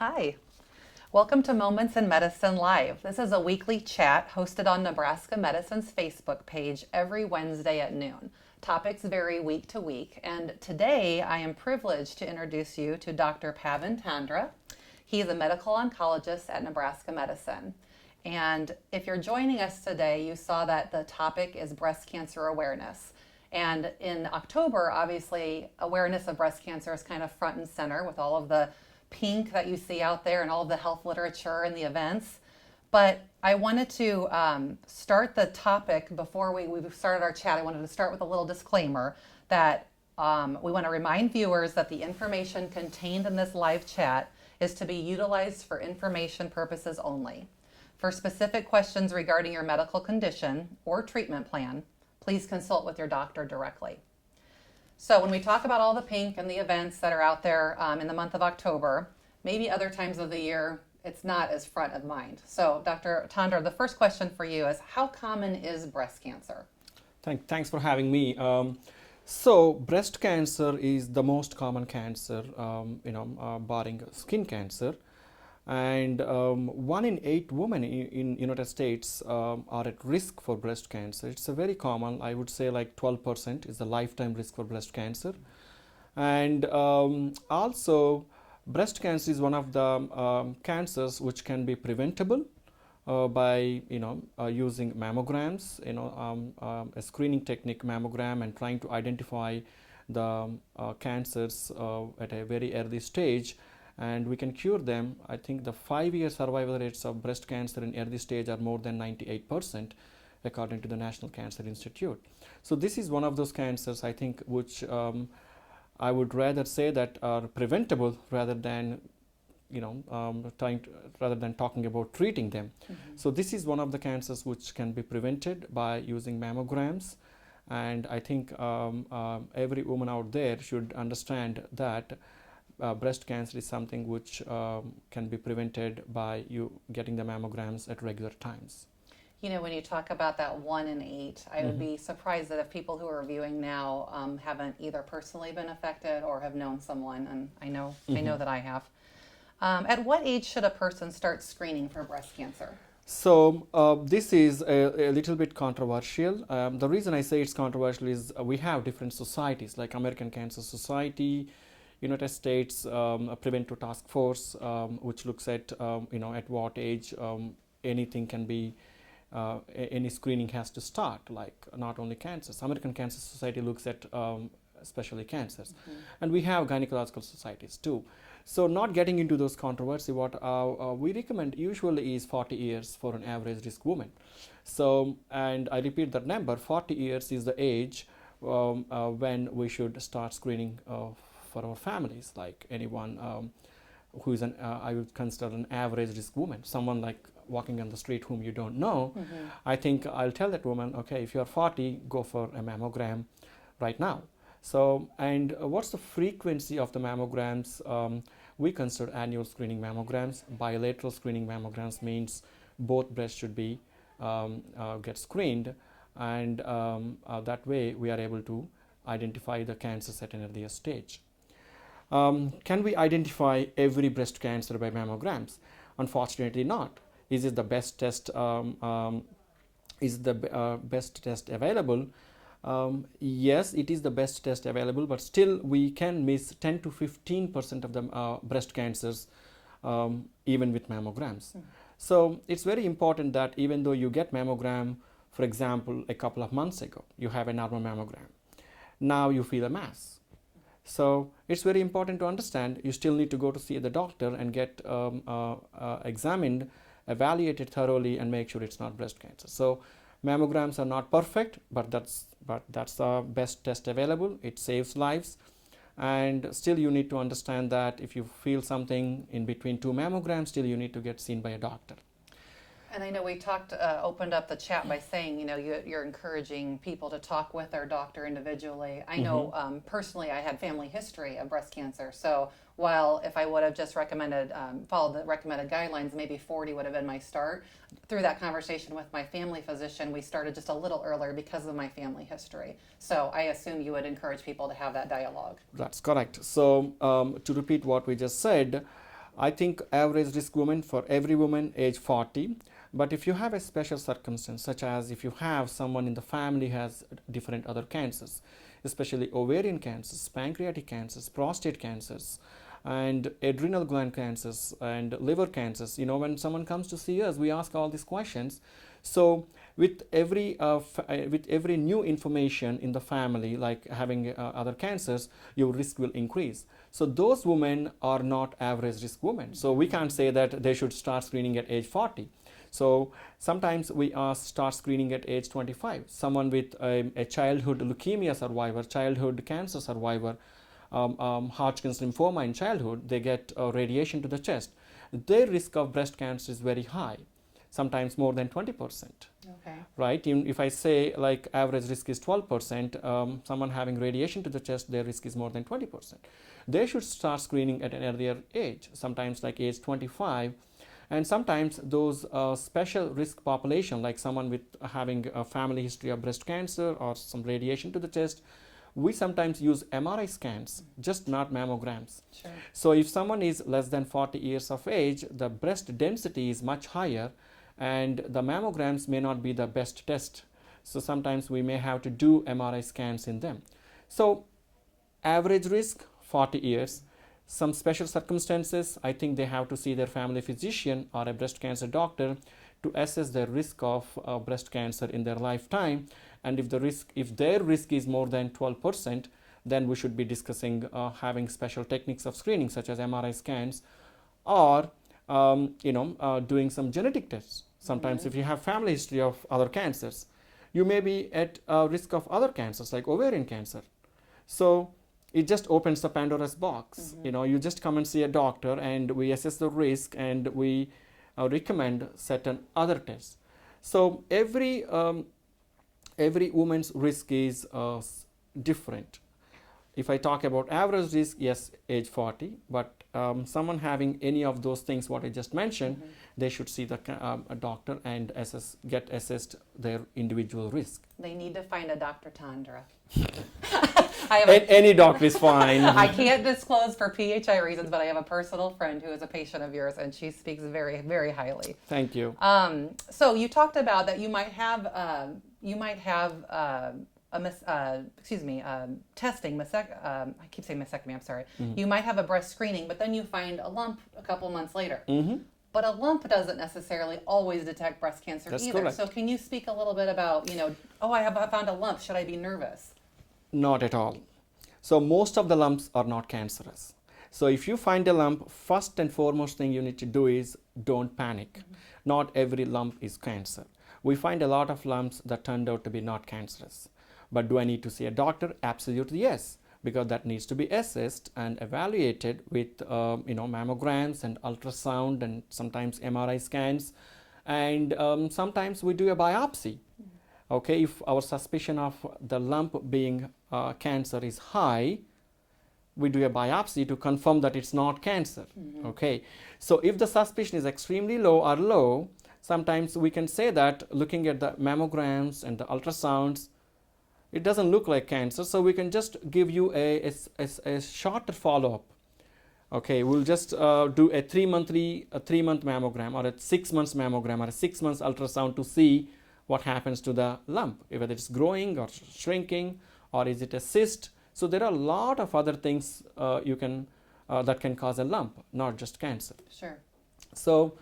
Hi. Welcome to Moments in Medicine Live. This is a weekly chat hosted on Nebraska Medicine's Facebook page every Wednesday at noon. Topics vary week to week, and today I am privileged to introduce you to Dr. Pavan Tandra. He is a medical oncologist at Nebraska Medicine. And if you're joining us today, you saw that the topic is breast cancer awareness. And in October, obviously, awareness of breast cancer is kind of front and center with all of the pink that you see out there and all of the health literature and the events. But I wanted to start the topic before we started our chat. I wanted to start with a little disclaimer that we want to remind viewers that the information contained in this live chat is to be utilized for information purposes only. For specific questions regarding your medical condition or treatment plan, please consult with your doctor directly. So when we talk about all the pink and the events that are out there in the month of October, maybe other times of the year, it's not as front of mind. So Dr. Tandra, the first question for you is, how common is breast cancer? Thanks for having me. So breast cancer is the most common cancer, barring skin cancer. And 1 in 8 women in United States are at risk for breast cancer. It's a very common, I would say like 12% is the lifetime risk for breast cancer. And also breast cancer is one of the cancers which can be preventable by using mammograms, a screening technique, mammogram, and trying to identify the cancers at a very early stage. And we can cure them. I think the 5-year survival rates of breast cancer in early stage are more than 98%, according to the National Cancer Institute. So this is one of those cancers, I think, which I would rather say that are preventable rather than, rather than talking about treating them. Mm-hmm. So this is one of the cancers which can be prevented by using mammograms. And I think every woman out there should understand that breast cancer is something which can be prevented by you getting the mammograms at regular times. You know, when you talk about that 1 in 8, I would be surprised that if people who are viewing now haven't either personally been affected or have known someone, and I know that I have. At what age should a person start screening for breast cancer? So this is a little bit controversial. The reason I say it's controversial is we have different societies like American Cancer Society, United States Preventive Task Force, which looks at at what age anything can be, any screening has to start, like not only cancers. American Cancer Society looks at especially cancers, and we have gynecological societies too. So not getting into those controversy, what we recommend usually is 40 years for an average risk woman. So, and I repeat that number, 40 years is the age when we should start screening for our families, like anyone who is I would consider an average risk woman, someone like walking on the street whom you don't know. I think I'll tell that woman, okay, if you're 40, go for a mammogram right now. So, and what's the frequency of the mammograms? We consider annual screening mammograms. Bilateral screening mammograms means both breasts should be get screened, and that way we are able to identify the cancers at an earlier stage. Can we identify every breast cancer by mammograms? Unfortunately not. Is it the best test? Best test available? Yes, it is the best test available, but still we can miss 10 to 15% of the breast cancers even with mammograms. So it's very important that even though you get mammogram, for example, a couple of months ago, you have a normal mammogram. Now you feel a mass. So it's very important to understand you still need to go to see the doctor and get examined, evaluated thoroughly, and make sure it's not breast cancer. So mammograms are not perfect, but that's the best test available. It saves lives, and still you need to understand that if you feel something in between 2 mammograms, still you need to get seen by a doctor. And I know we opened up the chat by saying, you're encouraging people to talk with their doctor individually. I know personally I had family history of breast cancer. So while if I would have just followed the recommended guidelines, maybe 40 would have been my start. Through that conversation with my family physician, we started just a little earlier because of my family history. So I assume you would encourage people to have that dialogue. That's correct. So to repeat what we just said, I think average risk woman for every woman age 40. But if you have a special circumstance, such as if you have someone in the family has different other cancers, especially ovarian cancers, pancreatic cancers, prostate cancers, and adrenal gland cancers and liver cancers, when someone comes to see us, we ask all these questions. So with every new information in the family, like having other cancers, your risk will increase. So those women are not average risk women. So we can't say that they should start screening at age 40. So sometimes we start screening at age 25. Someone with a childhood leukemia survivor, childhood cancer survivor, Hodgkin's lymphoma in childhood, they get radiation to the chest. Their risk of breast cancer is very high, sometimes more than 20%. Okay. Right? If I say like average risk is 12%, someone having radiation to the chest, their risk is more than 20%. They should start screening at an earlier age, sometimes like age 25. And sometimes those special risk population, like someone with having a family history of breast cancer or some radiation to the chest, we sometimes use MRI scans, just not mammograms. Sure. So if someone is less than 40 years of age, the breast density is much higher and the mammograms may not be the best test. So sometimes we may have to do MRI scans in them. So average risk 40 years. Some special circumstances, I think they have to see their family physician or a breast cancer doctor to assess their risk of breast cancer in their lifetime. And if their risk is more than 12%, then we should be discussing having special techniques of screening such as MRI scans or doing some genetic tests. Sometimes if you have family history of other cancers, you may be at risk of other cancers like ovarian cancer. So it just opens the Pandora's box. You just come and see a doctor and we assess the risk and we recommend certain other tests. So every woman's risk is different. If I talk about average risk, yes, age 40, but someone having any of those things what I just mentioned, they should see a doctor and get assessed their individual risk. They need to find a Dr. Tandra. Any doctor is fine. I can't disclose for PHI reasons, but I have a personal friend who is a patient of yours, and she speaks very, very highly. Thank you. So you talked about that you might have testing. I keep saying mastectomy. I'm sorry. You might have a breast screening, but then you find a lump a couple months later. But a lump doesn't necessarily always detect breast cancer That's either. correct. So can you speak a little bit about, I found a lump. Should I be nervous? Not at all. So most of the lumps are not cancerous. So if you find a lump, first and foremost thing you need to do is don't panic. Not every lump is cancer. We find a lot of lumps that turned out to be not cancerous. But do I need to see a doctor? Absolutely yes, because that needs to be assessed and evaluated with mammograms and ultrasound and sometimes MRI scans, and sometimes we do a biopsy. Okay, if our suspicion of the lump being cancer is high, we do a biopsy to confirm that it's not cancer. Okay, so if the suspicion is extremely low, sometimes we can say that looking at the mammograms and the ultrasounds, it doesn't look like cancer, so we can just give you a shorter follow-up. Okay, we'll just do a 3-month mammogram or a 6 months mammogram or a 6 months ultrasound to see what happens to the lump, whether it's growing or shrinking, or is it a cyst. So there are a lot of other things that can cause a lump, not just cancer. Sure. So,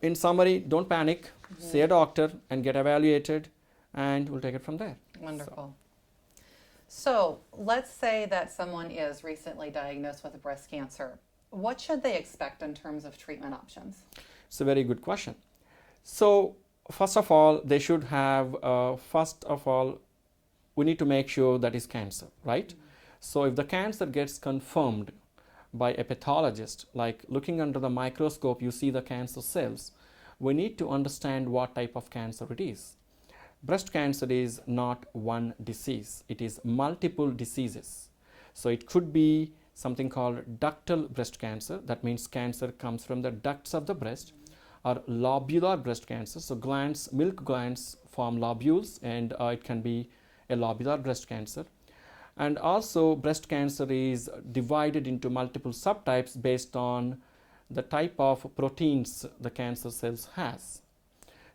in summary, don't panic, see a doctor and get evaluated, and we'll take it from there. Wonderful. So let's say that someone is recently diagnosed with breast cancer. What should they expect in terms of treatment options? It's a very good question. So first of all, they should have, we need to make sure that is cancer, right? So if the cancer gets confirmed by a pathologist, like looking under the microscope, you see the cancer cells, we need to understand what type of cancer it is. Breast cancer is not one disease, it is multiple diseases. So it could be something called ductal breast cancer, that means cancer comes from the ducts of the breast, or lobular breast cancer, so milk glands form lobules, and it can be a lobular breast cancer. And also breast cancer is divided into multiple subtypes based on the type of proteins the cancer cells has.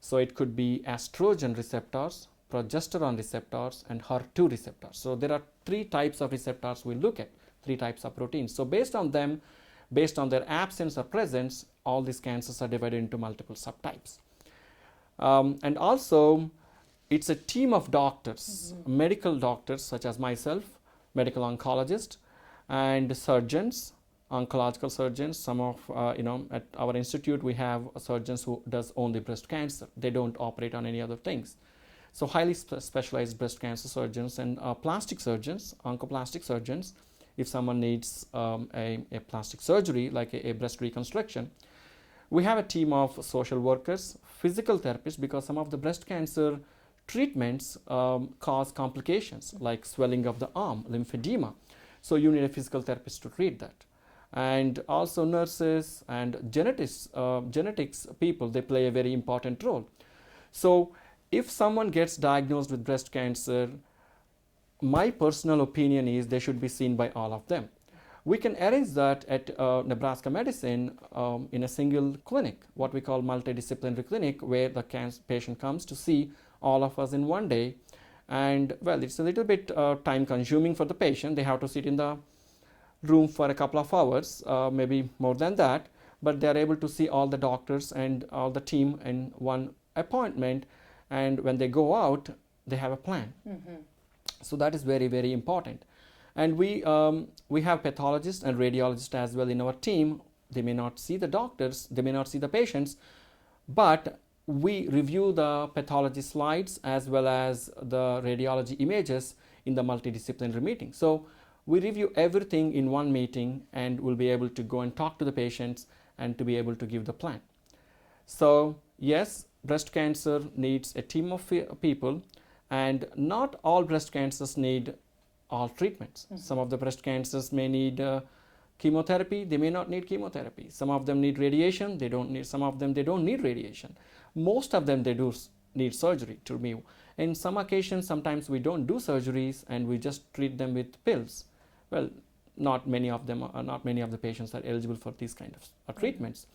So it could be estrogen receptors, progesterone receptors, and HER2 receptors. So there are 3 types of receptors we look at, 3 types of proteins. So based on them, based on their absence or presence, all these cancers are divided into multiple subtypes. And also, it's a team of doctors, medical doctors such as myself, medical oncologist, and surgeons, oncological surgeons. Some of, at our institute we have surgeons who does only breast cancer. They don't operate on any other things. So highly specialized breast cancer surgeons and plastic surgeons, oncoplastic surgeons, if someone needs a plastic surgery like a breast reconstruction. We have a team of social workers, physical therapists, because some of the breast cancer treatments cause complications like swelling of the arm, lymphedema. So you need a physical therapist to treat that. And also nurses and genetics people, they play a very important role. So if someone gets diagnosed with breast cancer, my personal opinion is they should be seen by all of them. We can arrange that at Nebraska Medicine in a single clinic, what we call multidisciplinary clinic, where the patient comes to see all of us in one day. And well, it's a little bit time consuming for the patient. They have to sit in the room for a couple of hours, maybe more than that, but they are able to see all the doctors and all the team in one appointment. And when they go out, they have a plan. So that is very, very important. And we have pathologists and radiologists as well in our team. They may not see the doctors, they may not see the patients, but we review the pathology slides as well as the radiology images in the multidisciplinary meeting. So we review everything in one meeting, and we'll be able to go and talk to the patients and to be able to give the plan. So yes, breast cancer needs a team of people, and not all breast cancers need all treatments. Some of the breast cancers may need chemotherapy, they may not need chemotherapy. Some of them need radiation, they don't need, some of them they don't need radiation. Most of them they do need surgery to remove. In some occasions, sometimes we don't do surgeries and we just treat them with pills. Well, not many of the patients are eligible for these kind of treatments.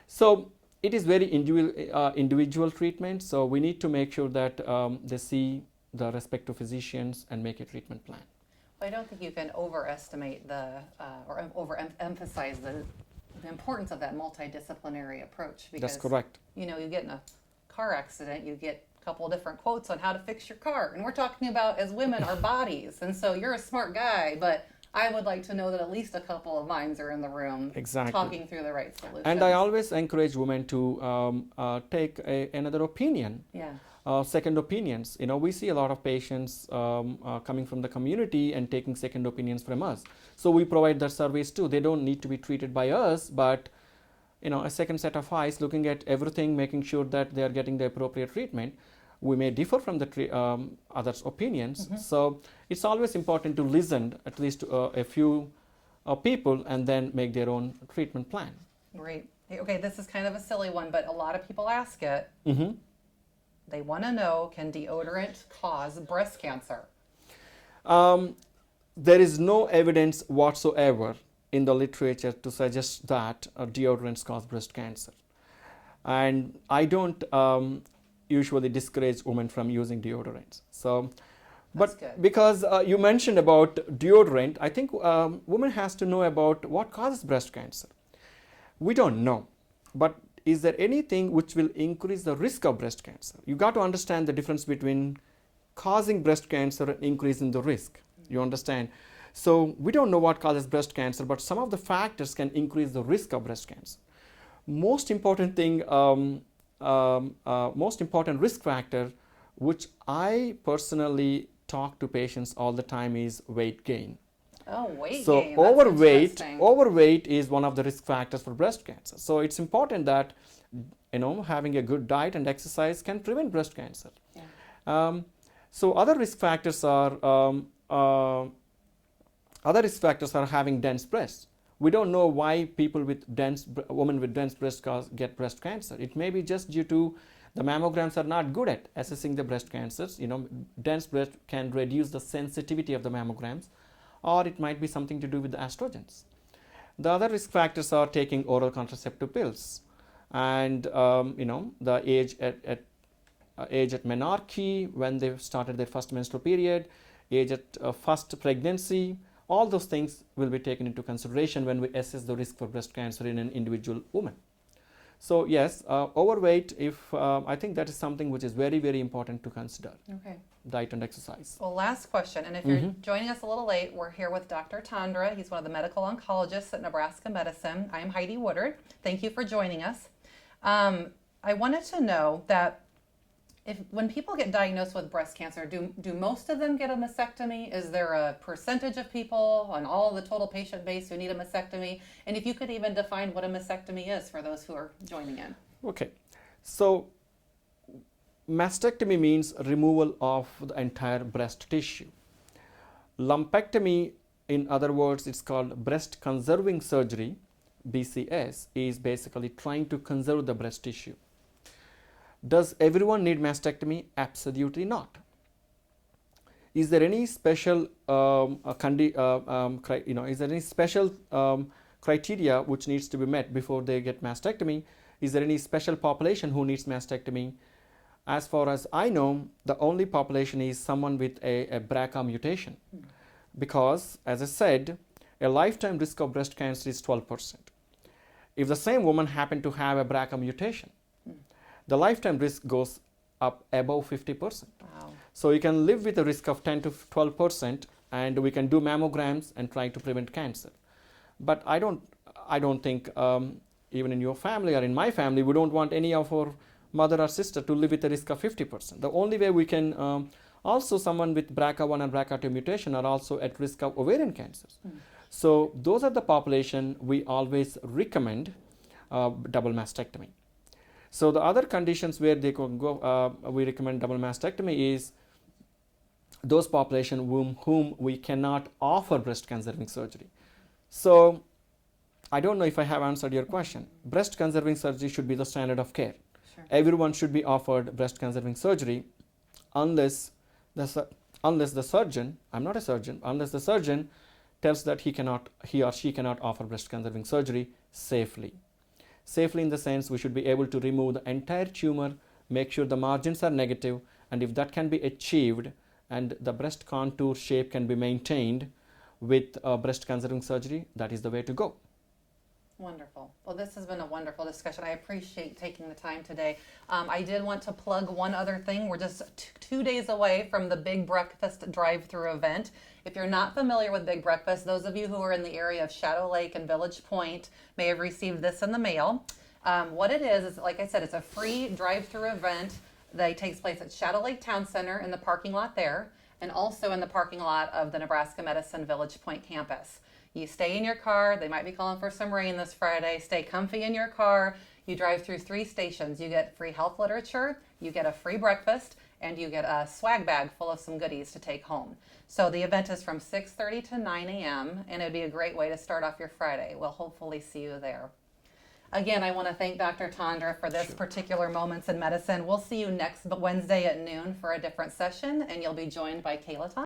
So it is very individual treatment, so we need to make sure that they see the respective physicians and make a treatment plan. I don't think you can overestimate or overemphasize the importance of that multidisciplinary approach. Because, that's correct. You get in a car accident, you get a couple of different quotes on how to fix your car. And we're talking about, as women, our bodies. And so you're a smart guy, but I would like to know that at least a couple of minds are in the room talking through the right solution. And I always encourage women to take another opinion. Yeah. Second opinions. We see a lot of patients coming from the community and taking second opinions from us. So we provide that service too. They don't need to be treated by us, but a second set of eyes looking at everything, making sure that they are getting the appropriate treatment. We may differ from the others' opinions. So it's always important to listen at least to a few people and then make their own treatment plan. Great. Okay, this is kind of a silly one, but a lot of people ask it. They want to know, can deodorant cause breast cancer? There is no evidence whatsoever in the literature to suggest that deodorants cause breast cancer. And I don't usually discourage women from using deodorants. So, but because you mentioned about deodorant, I think women has to know about what causes breast cancer. We don't know, but is there anything which will increase the risk of breast cancer? You got to understand the difference between causing breast cancer and increasing the risk. You understand? So we don't know what causes breast cancer, but some of the factors can increase the risk of breast cancer. Most important thing, most important risk factor, which I personally talk to patients all the time, is weight gain. Oh, weight gain. So overweight is one of the risk factors for breast cancer. So it's important that having a good diet and exercise can prevent breast cancer. Yeah. So other risk factors are having dense breasts. We don't know why women with dense breasts get breast cancer. It may be just due to the mammograms are not good at assessing the breast cancers. Dense breast can reduce the sensitivity of the mammograms, or it might be something to do with the estrogens. The other risk factors are taking oral contraceptive pills, and the age at menarche, when they started their first menstrual period, age at first pregnancy. All those things will be taken into consideration when we assess the risk for breast cancer in an individual woman. So yes, overweight, I think that is something which is very, very important to consider. Okay. Diet and exercise. Well, last question, and if you're joining us a little late, we're here with Dr. Tandra. He's one of the medical oncologists at Nebraska Medicine. I'm Heidi Woodard. Thank you for joining us. I wanted to know that when people get diagnosed with breast cancer, do most of them get a mastectomy? Is there a percentage of people on all the total patient base who need a mastectomy? And if you could even define what a mastectomy is for those who are joining in. Okay, so mastectomy means removal of the entire breast tissue. Lumpectomy, in other words, it's called breast conserving surgery, BCS, is basically trying to conserve the breast tissue. Does everyone need mastectomy? Absolutely not. Is there any special criteria which needs to be met before they get mastectomy? Is there any special population who needs mastectomy? As far as I know, the only population is someone with a BRCA mutation, because, as I said, a lifetime risk of breast cancer is 12%. If the same woman happened to have a BRCA mutation, the lifetime risk goes up above 50%. Wow. So you can live with a risk of 10 to 12%, and we can do mammograms and try to prevent cancer. But I don't think even in your family or in my family, we don't want any of our mother or sister to live with a risk of 50%. The only way we can, also someone with BRCA1 and BRCA2 mutation are also at risk of ovarian cancers. So those are the population we always recommend double mastectomy. So the other conditions where they can go, we recommend double mastectomy is those population whom we cannot offer breast conserving surgery. So I don't know if I have answered your question. Breast conserving surgery should be the standard of care. Sure. Everyone should be offered breast conserving surgery unless the surgeon, I'm not a surgeon, unless the surgeon tells that he or she cannot offer breast conserving surgery safely. Safely in the sense we should be able to remove the entire tumor, make sure the margins are negative, and if that can be achieved and the breast contour shape can be maintained with breast conserving surgery, that is the way to go. Wonderful. Well, this has been a wonderful discussion. I appreciate taking the time today. I did want to plug one other thing. We're just 2 days away from the Big Breakfast drive-through event. If you're not familiar with Big Breakfast, those of you who are in the area of Shadow Lake and Village Point may have received this in the mail. What it is, like I said, it's a free drive-through event that takes place at Shadow Lake Town Center in the parking lot there, and also in the parking lot of the Nebraska Medicine Village Point campus. You stay in your car. They might be calling for some rain this Friday. Stay comfy in your car. You drive through 3 stations. You get free health literature, you get a free breakfast, and you get a swag bag full of some goodies to take home. So the event is from 6:30 to 9 a.m., and it'd be a great way to start off your Friday. We'll hopefully see you there. Again, I want to thank Dr. Tandra for this particular Moments in Medicine. We'll see you next Wednesday at noon for a different session, and you'll be joined by Kayla Thompson.